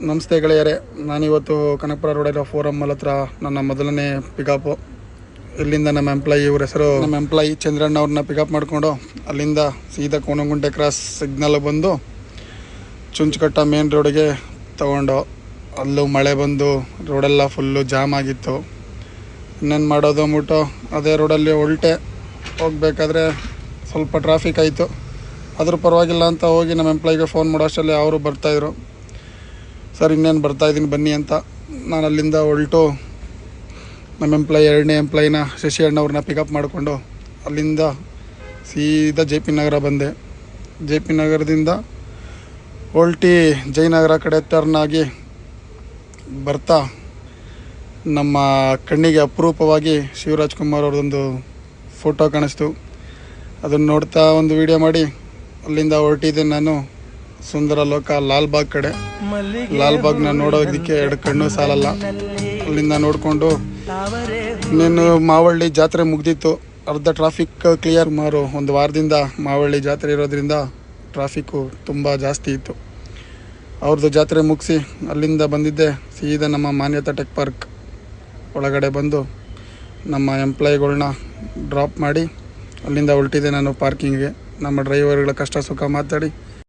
ನಮಸ್ತೆ ಗೆಳೆಯರೇ, ನಾನಿವತ್ತು ಕನಕಪುರ ರೋಡಿರೋ ಫೋರಮ್ ಮಾಲ್ ಹತ್ರ ನನ್ನ ಮೊದಲನೇ ಪಿಕಪ್ಪು. ಇಲ್ಲಿಂದ ನಮ್ಮ ಎಂಪ್ಲಾಯಿ ಚಂದ್ರಣ್ಣ ಅವ್ರನ್ನ ಪಿಕಪ್ ಮಾಡಿಕೊಂಡು ಅಲ್ಲಿಂದ ಸೀದಾ ಕೋನಗುಂಟೆ ಕ್ರಾಸ್ ಸಿಗ್ನಲ್ ಬಂದು ಚುಂಚಕಟ್ಟ ಮೇನ್ ರೋಡಿಗೆ ತಗೊಂಡು, ಅಲ್ಲೂ ಮಳೆ ಬಂದು ರೋಡೆಲ್ಲ ಫುಲ್ಲು ಜಾಮ್ ಆಗಿತ್ತು. ಇನ್ನೇನು ಮಾಡೋದು ಅಂದ್ಬಿಟ್ಟು ಅದೇ ರೋಡಲ್ಲಿ ಹೊರಟೆ. ಹೋಗ್ಬೇಕಾದ್ರೆ ಸ್ವಲ್ಪ ಟ್ರಾಫಿಕ್ ಆಯಿತು. ಆದರೂ ಪರವಾಗಿಲ್ಲ ಅಂತ ಹೋಗಿ ನಮ್ಮ ಎಂಪ್ಲಾಯಿಗೆ ಫೋನ್ ಮಾಡೋ ಅಷ್ಟರಲ್ಲಿ ಅವರು ಬರ್ತಾಯಿದ್ರು. ಸರ್ ಇನ್ನೇನು ಬರ್ತಾಯಿದ್ದೀನಿ ಬನ್ನಿ ಅಂತ ನಾನು ಅಲ್ಲಿಂದ ಹೊರಟು ನಮ್ಮ ಎರಡನೇ ಎಂಪ್ಲಾಯಿನ ಶಶಿ ಅಣ್ಣವ್ರನ್ನ ಪಿಕಪ್ ಮಾಡಿಕೊಂಡು ಅಲ್ಲಿಂದ ಸೀದಾ ಜೆ ಪಿ ನಗರ ಬಂದೆ. ಜೆ ಪಿ ನಗರದಿಂದ ಹೊರಟಿ ಜಯನಗರ ಕಡೆ ಟರ್ನ್ ಆಗಿ ಬರ್ತಾ ನಮ್ಮ ಕಣ್ಣಿಗೆ ಅಪರೂಪವಾಗಿ ಶಿವರಾಜ್ ಕುಮಾರ್ ಅವ್ರದ್ದೊಂದು ಫೋಟೋ ಕಾಣಿಸ್ತು. ಅದನ್ನು ನೋಡ್ತಾ ಒಂದು ವಿಡಿಯೋ ಮಾಡಿ ಅಲ್ಲಿಂದ ಹೊರಟಿದ್ದೆ ನಾನು ಸುಂದರ ಲೋಕ ಲಾಲ್ಬಾಗ್ ಕಡೆ. ಲಾಲ್ಬಾಗ್ನ ನೋಡೋದಕ್ಕೆ ಎರಡು ಕಣ್ಣು ಸಾಲಲ್ಲ. ಅಲ್ಲಿಂದ ನೋಡಿಕೊಂಡು ಇನ್ನೇನು ಮಾವಳ್ಳಿ ಜಾತ್ರೆ ಮುಗ್ದಿತ್ತು. ಅರ್ಧ ಟ್ರಾಫಿಕ್ ಕ್ಲಿಯರ್. ಒಂದು ವಾರದಿಂದ ಮಾವಳ್ಳಿ ಜಾತ್ರೆ ಇರೋದ್ರಿಂದ ಟ್ರಾಫಿಕ್ಕು ತುಂಬ ಜಾಸ್ತಿ ಇತ್ತು. ಅವ್ರದ್ದು ಜಾತ್ರೆ ಮುಗಿಸಿ ಅಲ್ಲಿಂದ ಬಂದಿದ್ದೆ ಸೀದಾ ನಮ್ಮ ಮಾನ್ಯತಾ ಟೆಕ್ ಪಾರ್ಕ್ ಒಳಗಡೆ ಬಂದು ನಮ್ಮ ಎಂಪ್ಲಾಯಿಗಳ್ನ ಡ್ರಾಪ್ ಮಾಡಿ ಅಲ್ಲಿಂದ ಹೊರಟಿದ್ದೆ ನಾನು ಪಾರ್ಕಿಂಗ್ಗೆ. ನಮ್ಮ ಡ್ರೈವರ್ಗಳ ಕಷ್ಟ ಸುಖ ಮಾತಾಡಿ